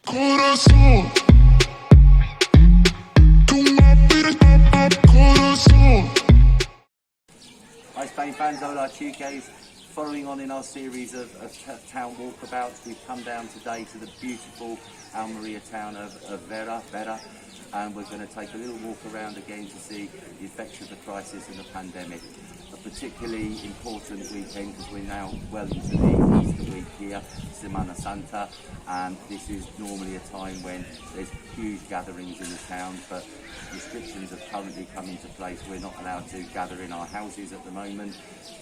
Corazón, tú me pides corazón. Hi Spain fans, hola chicas. Following on in our series of town walkabouts, we've come down today to the beautiful Almeria town of Vera, and we're going to take a little walk around again to see the effects of the crisis and the pandemic. A particularly important weekend because we're now well into the Easter week here, Semana Santa, and this is normally a time when there's huge gatherings in the town, but restrictions have currently come into place. We're not allowed to gather in our houses at the moment,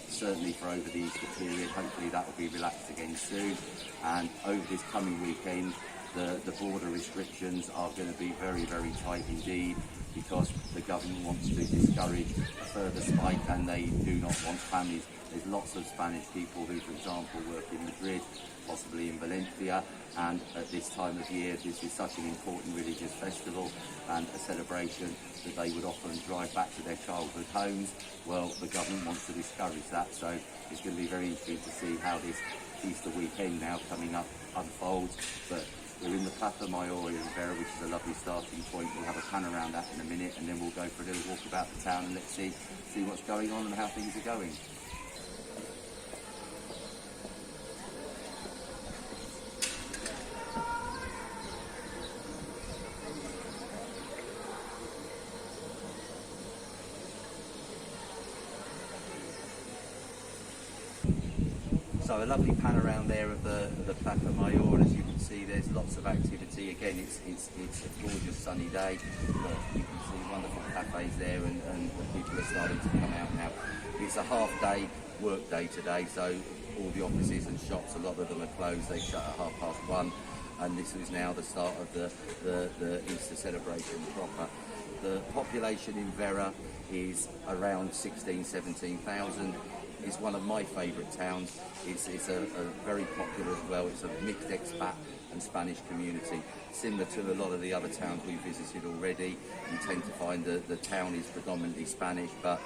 certainly for over the Easter period. Hopefully that will be relaxed again soon, and over this coming weekend the border restrictions are going to be very, very tight indeed, because the government wants to discourage a further spike and they do not want families. There's lots of Spanish people who, for example, work in Madrid, possibly in Valencia, and at this time of year this is such an important religious festival and a celebration that they would often drive back to their childhood homes. Well, the government wants to discourage that, so it's going to be very interesting to see how this Easter weekend now coming up unfolds. But we're in the Plaza in Overa, which is a lovely starting point. We'll have a pan around that in a minute, and then we'll go for a little walk about the town and let's see what's going on and how things are going. So a lovely pan around there of the Plaza Mayor, and as you can see there's lots of activity. Again, it's a gorgeous sunny day, but you can see wonderful cafes there, and the people are starting to come out now. It's a half day work day today, so all the offices and shops, a lot of them are closed. They shut at 1:30, and this is now the start of the Easter celebration proper. The population in Vera is around 17,000. It's one of my favourite towns. It's a very popular as well. It's a mixed expat and Spanish community. Similar to a lot of the other towns we've visited already, you tend to find that the town is predominantly Spanish, but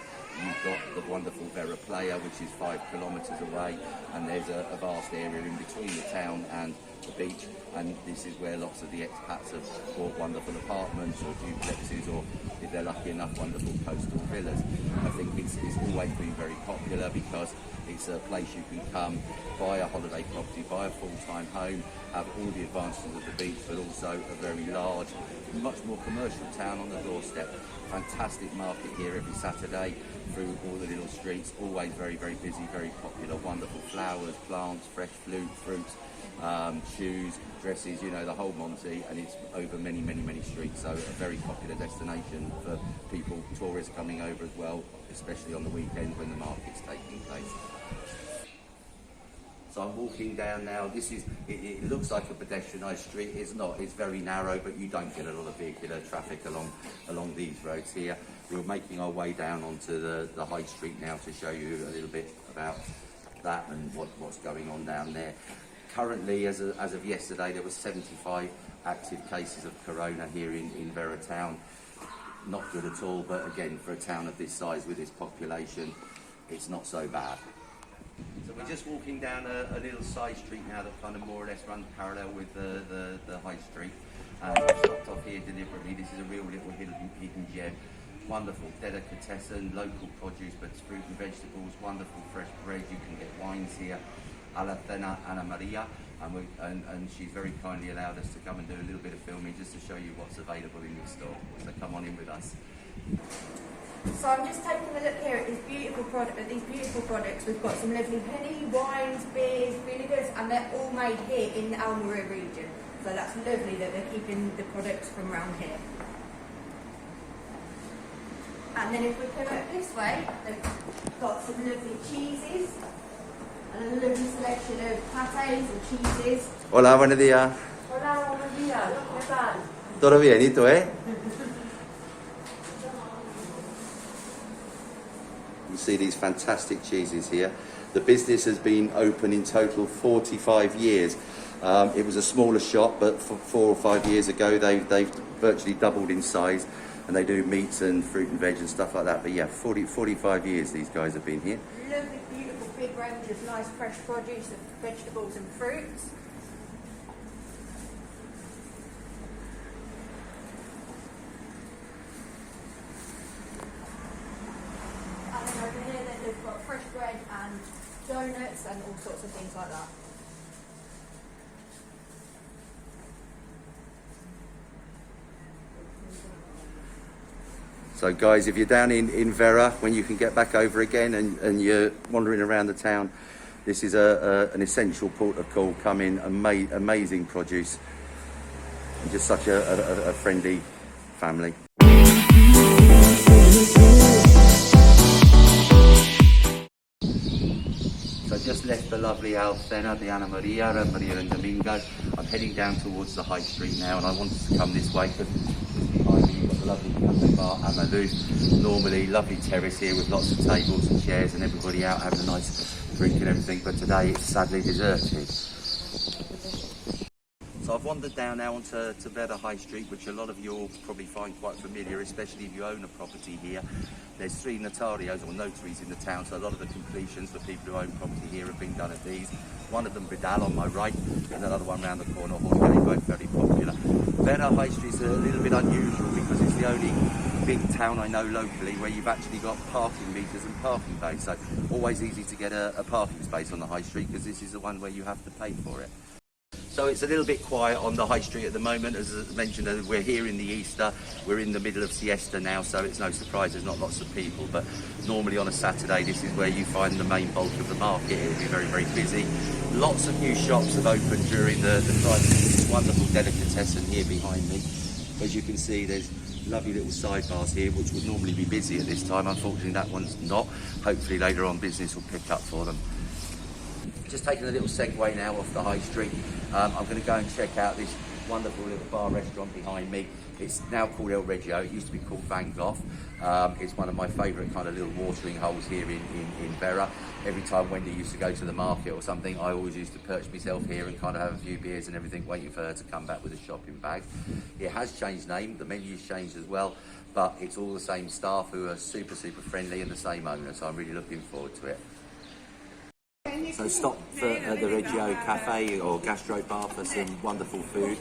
you've got the wonderful Vera Playa, which is 5 kilometres away, and there's a vast area in between the town and the beach, and this is where lots of the expats have bought wonderful apartments or duplexes, or if they're lucky enough, wonderful coastal villas. I think it's always been very popular because it's a place you can come, buy a holiday property, buy a full-time home, have all the advantages of the beach, but also a very large, much more commercial town on the doorstep. Fantastic market here every Saturday through all the little streets, always very, very busy, very popular, wonderful flowers, plants, fresh fruits, shoes, dresses, you know, the whole Monty, and it's over many, many, many streets, so a very popular destination for people, tourists coming over as well, especially on the weekends when the market's taking place. So I'm walking down now. This is, it looks like a pedestrianised street. It's not, it's very narrow, but you don't get a lot of vehicular traffic along these roads here. We're making our way down onto the high street now to show you a little bit about that and what's going on down there. Currently, as of yesterday, there were 75 active cases of corona here in Vera town. Not good at all, but again, for a town of this size with this population, it's not so bad. So we're just walking down a little side street now that kind of more or less runs parallel with the high street. I've stopped off here deliberately. This is a real little hidden gem. Wonderful delicatessen, local produce, but it's fruit and vegetables, wonderful fresh bread. You can get wines here. A la Vera Almeria, and she's very kindly allowed us to come and do a little bit of filming just to show you what's available in this store. So come on in with us. So I'm just taking a look here at these beautiful products. We've got some lovely honey, wines, beers, vinegars, and they're all made here in the Almeria region. So that's lovely that they're keeping the products from around here. And then if we come up this way, they've got some lovely cheeses. And a lovely selection of pâtés and cheeses. Hola, buenos días. Hola, buenos días. ¿Qué tal? Todo bien, ¿y tú, You see these fantastic cheeses here. The business has been open in total 45 years. It was a smaller shop, but 4 or 5 years ago they've virtually doubled in size, and they do meats and fruit and veg and stuff like that. But yeah, 45 years these guys have been here. Lovely, beautiful, big range of nice fresh produce of vegetables and fruits. bread and donuts and all sorts of things like that. So guys, if you're down in Vera, when you can get back over again and you're wandering around the town, this is an essential port of call. Come in, amazing produce, and just such a friendly family. So just left the lovely Alcena de Ana Maria and Maria and Domingo. I'm heading down towards the high street now, and I wanted to come this way because behind me you've got the lovely cafe bar Amadou. Normally lovely terrace here with lots of tables and chairs and everybody out having a nice drink and everything, but today it's sadly deserted. So I've wandered down now onto Vera High Street, which a lot of you will probably find quite familiar, especially if you own a property here. There's 3 notarios or notaries in the town, so a lot of the completions for people who own property here have been done at these. One of them, Vidal, on my right, and another one round the corner, Huercal, both very popular. Vera High Street's a little bit unusual because it's the only big town I know locally where you've actually got parking meters and parking bays, so always easy to get a parking space on the high street because this is the one where you have to pay for it. So it's a little bit quiet on the high street at the moment. As I mentioned, we're here in the Easter, we're in the middle of siesta now, so it's no surprise there's not lots of people, but normally on a Saturday this is where you find the main bulk of the market. It'll be very, very busy. Lots of new shops have opened during the crisis. Wonderful delicatessen here behind me. As you can see, there's lovely little sidebars here which would normally be busy at this time. Unfortunately that one's not. Hopefully later on business will pick up for them. Just taking a little segue now off the high street. I'm going to go and check out this wonderful little bar restaurant behind me. It's now called El Reggio. It used to be called Van Gogh. It's one of my favourite kind of little watering holes here in Vera. Every time Wendy used to go to the market or something, I always used to perch myself here and kind of have a few beers and everything, waiting for her to come back with a shopping bag. It has changed name, the menu's changed as well, but it's all the same staff who are super, super friendly and the same owner, so I'm really looking forward to it. So stop at the Reggio Cafe or Gastro Bar for some wonderful food.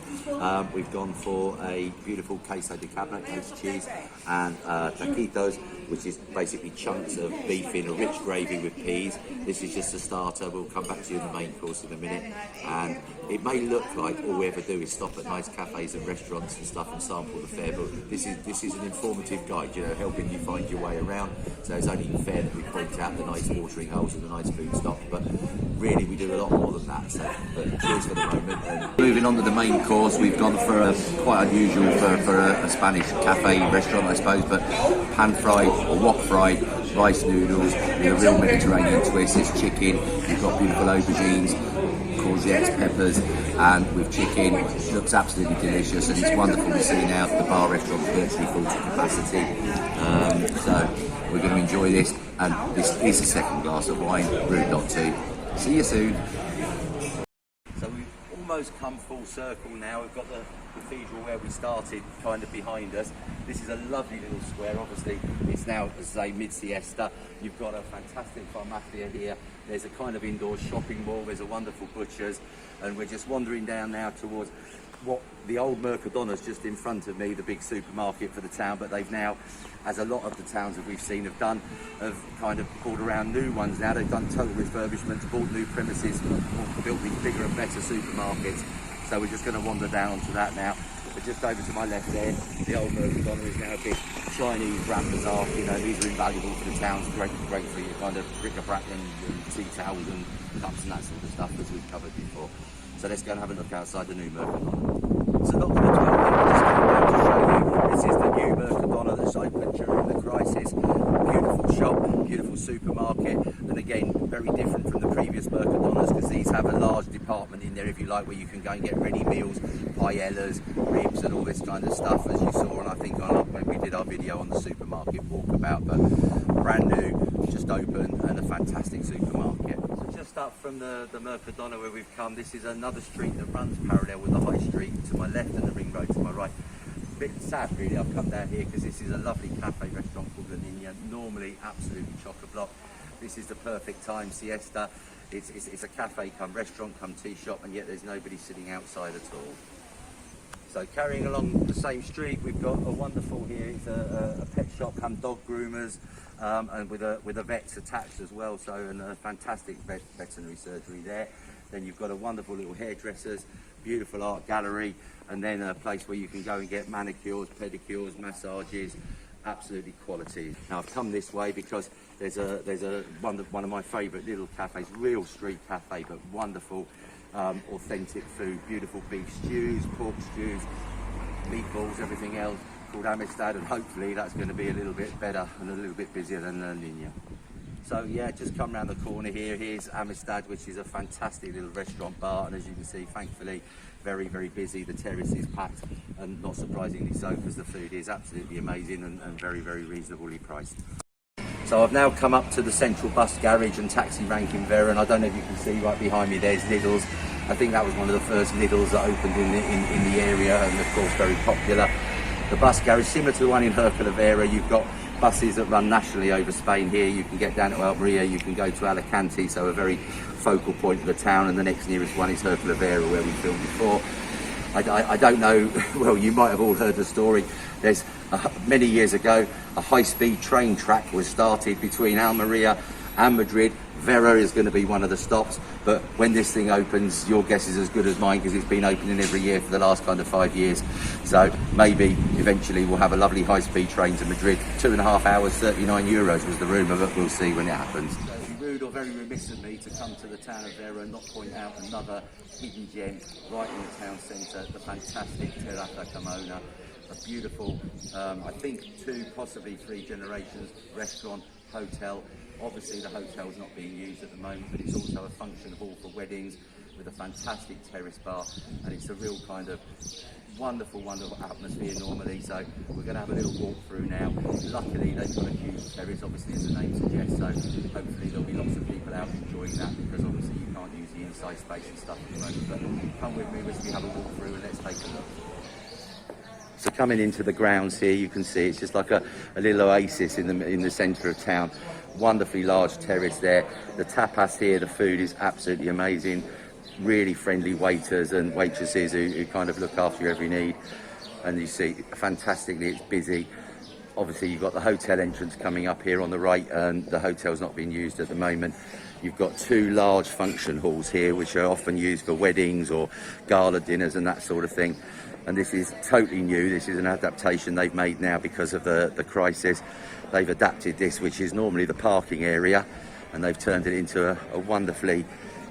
We've gone for a beautiful queso de cabra, goat's cheese, and taquitos, which is basically chunks of beef in a rich gravy with peas. This is just a starter. We'll come back to you in the main course in a minute. And it may look like all we ever do is stop at nice cafes and restaurants and stuff and sample the fare, but this is an informative guide, you know, helping you find your way around. So it's only fair that we point out the nice watering holes and the nice food stops, but really we do a lot more than that. So but cheers for the moment. And moving on to the main course, we've gone for a quite unusual for a Spanish cafe restaurant, I suppose, but pan fried or wok fried rice noodles with a real Mediterranean twist. There's chicken, you've got beautiful aubergines, courgettes, peppers, and with chicken. It looks absolutely delicious, and it's wonderful to see now the bar restaurant's virtually full to capacity. So we're going to enjoy this, and this is the second glass of wine, rude not to. See you soon. So we've almost come full circle now. We've got the cathedral where we started kind of behind us. This is a lovely little square. Obviously it's now, as I say, mid-siesta. You've got a fantastic farmacia here. There's a kind of indoor shopping mall. There's a wonderful butcher's, and we're just wandering down now towards what the old Mercadonna's just in front of me, the big supermarket for the town, but they've now, as a lot of the towns that we've seen have done, have kind of pulled around new ones now. They've done total refurbishments, bought new premises, built these bigger and better supermarkets. So we're just going to wander down onto that now. But just over to my left there, the old Mercadonna is now a big Chinese grand bazaar. You know, these are invaluable for the towns, great for your kind of bric-a-brac and tea towels and cups and that sort of stuff, as we've covered before. So let's go and have a look outside the new Mercadonna. So not going to dwell on it, just going down to show you. This is the new Mercadonna that's opened during the crisis. Beautiful shop, beautiful supermarket, and again, very different from the previous Mercadonnas because these have a large department in there, if you like, where you can go and get ready meals, paellas, ribs, and all this kind of stuff, as you saw, and I think when we did our video on the supermarket walkabout, but brand new, just opened, and a fantastic supermarket. So just up from the Mercadonna where we've come, this is another street that runs parallel with the high street to my left and the ring road to my right. A bit sad really, I've come down here because this is a lovely cafe restaurant called La Niña, normally absolutely chock-a-block. This is the perfect time, siesta. It's a cafe come restaurant come tea shop, and yet there's nobody sitting outside at all. So carrying along the same street, we've got a wonderful here. It's a pet shop and dog groomers, and with a vet's attached as well. So and a fantastic veterinary surgery there. Then you've got a wonderful little hairdressers, beautiful art gallery, and then a place where you can go and get manicures, pedicures, massages. Absolutely quality. Now I've come this way because there's one of my favourite little cafes, real street cafe, but wonderful, authentic food, beautiful beef stews, pork stews, meatballs, everything else, called Amistad, and hopefully that's going to be a little bit better and a little bit busier than La Nina. So yeah, just come around the corner here. Here's Amistad, which is a fantastic little restaurant bar, and as you can see, thankfully, very, very busy. The terrace is packed, and not surprisingly so, because the food is absolutely amazing and very, very reasonably priced. So I've now come up to the central bus garage and taxi rank in Vera, and I don't know if you can see right behind me there's Lidl's. I think that was one of the first Lidl's that opened in the area, and of course very popular. The bus garage, similar to the one in Huercal, Overa, you've got buses that run nationally over Spain here. You can get down to Almeria, you can go to Alicante, so a very focal point of the town, and the next nearest one is Huercal, Overa, where we filmed before. I don't know, well, you might have all heard the story. There's many years ago, a high-speed train track was started between Almeria and Madrid. Vera is going to be one of the stops, but when this thing opens, your guess is as good as mine, because it's been opening every year for the last kind of 5 years. So maybe eventually we'll have a lovely high-speed train to Madrid. 2.5 hours, 39 euros was the rumour, but we'll see when it happens. It'd be rude or very remiss of me to come to the town of Vera and not point out another hidden gem right in the town centre, the fantastic Terrace Carmona. A beautiful, I think 2, possibly 3 generations restaurant, hotel. Obviously the hotel's not being used at the moment, but it's also a function hall for weddings with a fantastic terrace bar, and it's a real kind of wonderful atmosphere normally. So we're going to have a little walk through now. Luckily they've got a huge terrace, obviously, as the name suggests, so hopefully there'll be lots of people out enjoying that, because obviously you can't use the inside space and stuff at the moment. But come with me as we have a walk through and let's take a look. So coming into the grounds here, you can see it's just like a little oasis in the centre of town. Wonderfully large terrace there. The tapas here, the food is absolutely amazing. Really friendly waiters and waitresses who kind of look after your every need. And you see, fantastically, it's busy. Obviously, you've got the hotel entrance coming up here on the right, and the hotel's not being used at the moment. You've got 2 large function halls here, which are often used for weddings or gala dinners and that sort of thing. And this is totally new. This is an adaptation they've made now because of the crisis. They've adapted this, which is normally the parking area, and they've turned it into a wonderfully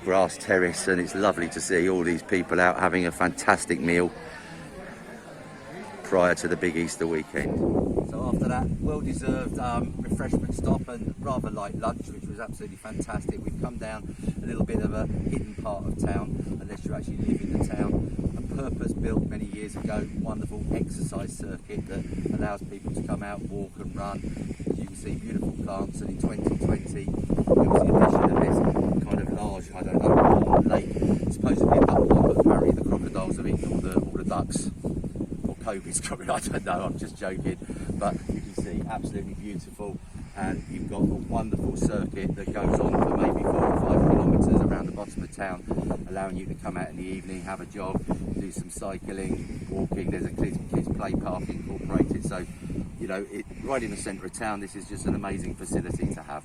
grass terrace, and it's lovely to see all these people out having a fantastic meal prior to the big Easter weekend. So after that well-deserved refreshment stop and rather light lunch, which was absolutely fantastic, we've come down a little bit of a hidden part of town, unless you actually live in the town. A purpose-built many years ago, wonderful exercise circuit that allows people to come out, walk and run. As you can see, beautiful plants, and in 2020 there was the addition of this kind of large, I don't know, lake, supposedly a duck pond, but apparently the crocodiles have eaten all the ducks. COVID's coming, I don't know, I'm just joking, but you can see absolutely beautiful, and you've got a wonderful circuit that goes on for maybe 4 or 5 kilometres around the bottom of town, allowing you to come out in the evening, have a jog, do some cycling, walking. There's a kids play park incorporated, so you know, right in the centre of town. This is just an amazing facility to have.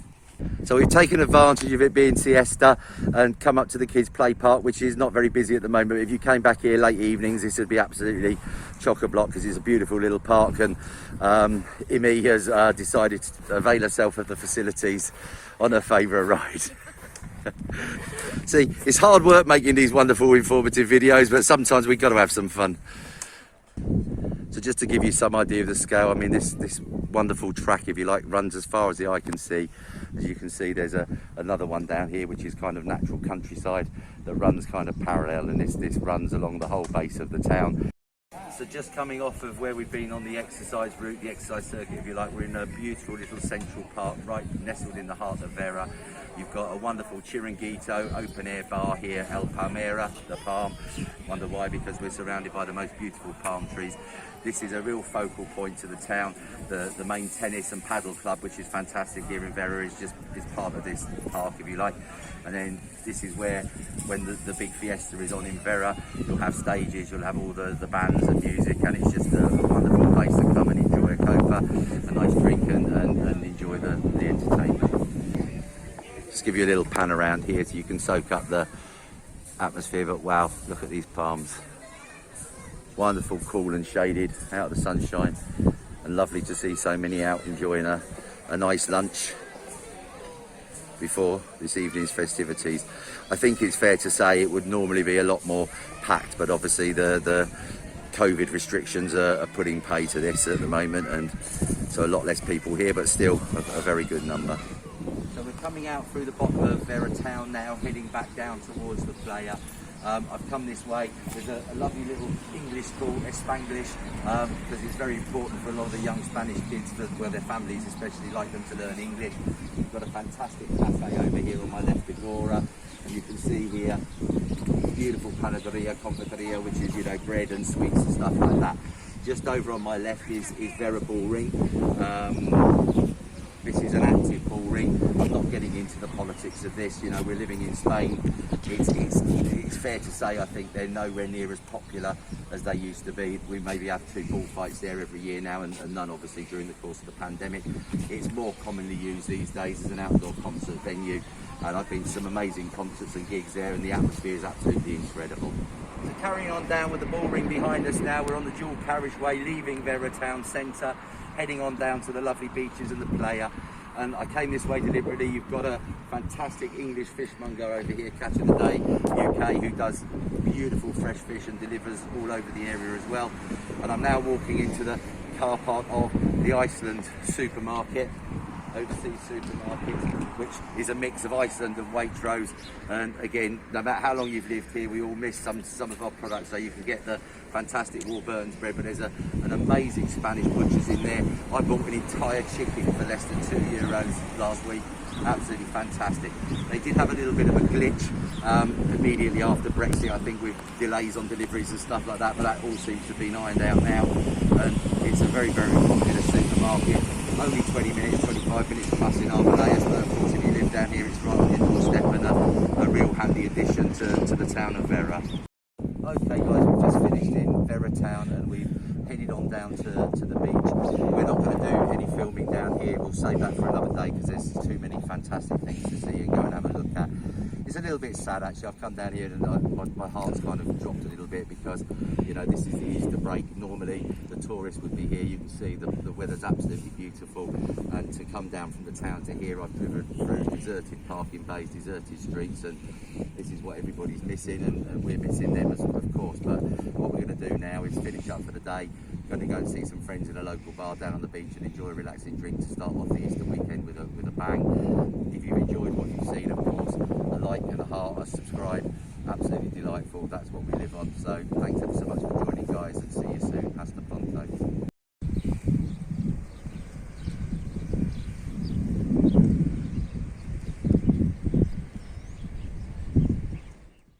So we've taken advantage of it being siesta and come up to the kids play park, which is not very busy at the moment. But if you came back here late evenings, this would be absolutely chock-a-block, because it's a beautiful little park, and Imi has decided to avail herself of the facilities on her favourite ride. See, it's hard work making these wonderful informative videos, but sometimes we've got to have some fun. So just to give you some idea of the scale, I mean, this wonderful track, if you like, runs as far as the eye can see. As you can see, there's another one down here, which is kind of natural countryside that runs kind of parallel, and this runs along the whole base of the town. So just coming off of where we've been on the exercise route, the exercise circuit, if you like, we're in a beautiful little central park, right nestled in the heart of Vera. You've got a wonderful chiringuito, open air bar here, El Palmera, the palm. Wonder why? Because we're surrounded by the most beautiful palm trees. This is a real focal point to the town. The main tennis and paddle club, which is fantastic here in Vera, is part of this park, if you like. And then this is where, when the big fiesta is on in Vera, you'll have stages, you'll have all the bands and music, and it's just a wonderful place to come and enjoy a copa, a nice drink, and enjoy the entertainment. Just give you a little pan around here so you can soak up the atmosphere, but wow, look at these palms. Wonderful, cool and shaded, out of the sunshine, and lovely to see so many out enjoying a nice lunch before this evening's festivities. I think it's fair to say it would normally be a lot more packed, but obviously the COVID restrictions are putting pay to this at the moment, and so a lot less people here, but still a very good number. So we're coming out through the bottom of Vera town now, heading back down towards the playa. I've come this way. There's a lovely little English school, Spanglish, because it's very important for a lot of the young Spanish kids, where their families especially like them to learn English. We've got a fantastic cafe over here on my left, Overa, and you can see here beautiful panaderia, confiteria, which is, you know, bread and sweets and stuff like that. Just over on my left is Vera Ballring. This is an active bull ring. I'm not getting into the politics of this, you know, we're living in Spain. It's fair to say, I think they're nowhere near as popular as they used to be. We maybe have 2 bullfights there every year now, and none obviously during the course of the pandemic. It's more commonly used these days as an outdoor concert venue, and I've been to some amazing concerts and gigs there, and the atmosphere is absolutely incredible. So carrying on down with the bull ring behind us now, we're on the dual carriageway leaving Vera town centre, heading on down to the lovely beaches and the playa. And I came this way deliberately. You've got a fantastic English fishmonger over here, Catch of the Day UK, who does beautiful fresh fish and delivers all over the area as well. And I'm now walking into the car park of the Iceland supermarket, overseas supermarket, which is a mix of Iceland and Waitrose. And again, no matter how long you've lived here, we all miss some of our products. So you can get the fantastic Warburton's bread, but there's an amazing Spanish butcher's in there. I bought an entire chicken for less than €2 last week. Absolutely fantastic. They did have a little bit of a glitch immediately after Brexit, I think, with delays on deliveries and stuff like that, but that all seems to have been ironed out now. And it's a very, very popular supermarket. Only 20 minutes, 25 minutes plus in Armalayas, but of course if you live down here, it's right on your doorstep, and a real handy addition to the town of Vera. Okay guys, we've just finished in Vera town and we've headed on down to the beach. We're not going to do any filming down here, we'll save that for another day because there's too many fantastic things to see and go and have a look at. It's a little bit sad actually. I've come down here and my heart's kind of dropped a little bit because, you know, this is the Easter break. Normally the tourists would be here. You can see the weather's absolutely beautiful, and to come down from the town to here, I've driven through deserted parking bays, deserted streets, and this is what everybody's missing, and we're missing them of course. But what we're going to do now is finish up for the day. Going to go and see some friends in a local bar down on the beach and enjoy a relaxing drink to start off the Easter weekend with a bang. If you've enjoyed what you've seen, of course, a like and a heart, a subscribe, absolutely delightful. That's what we live on. So thanks ever so much for joining, guys, and see you soon. Hasta pronto.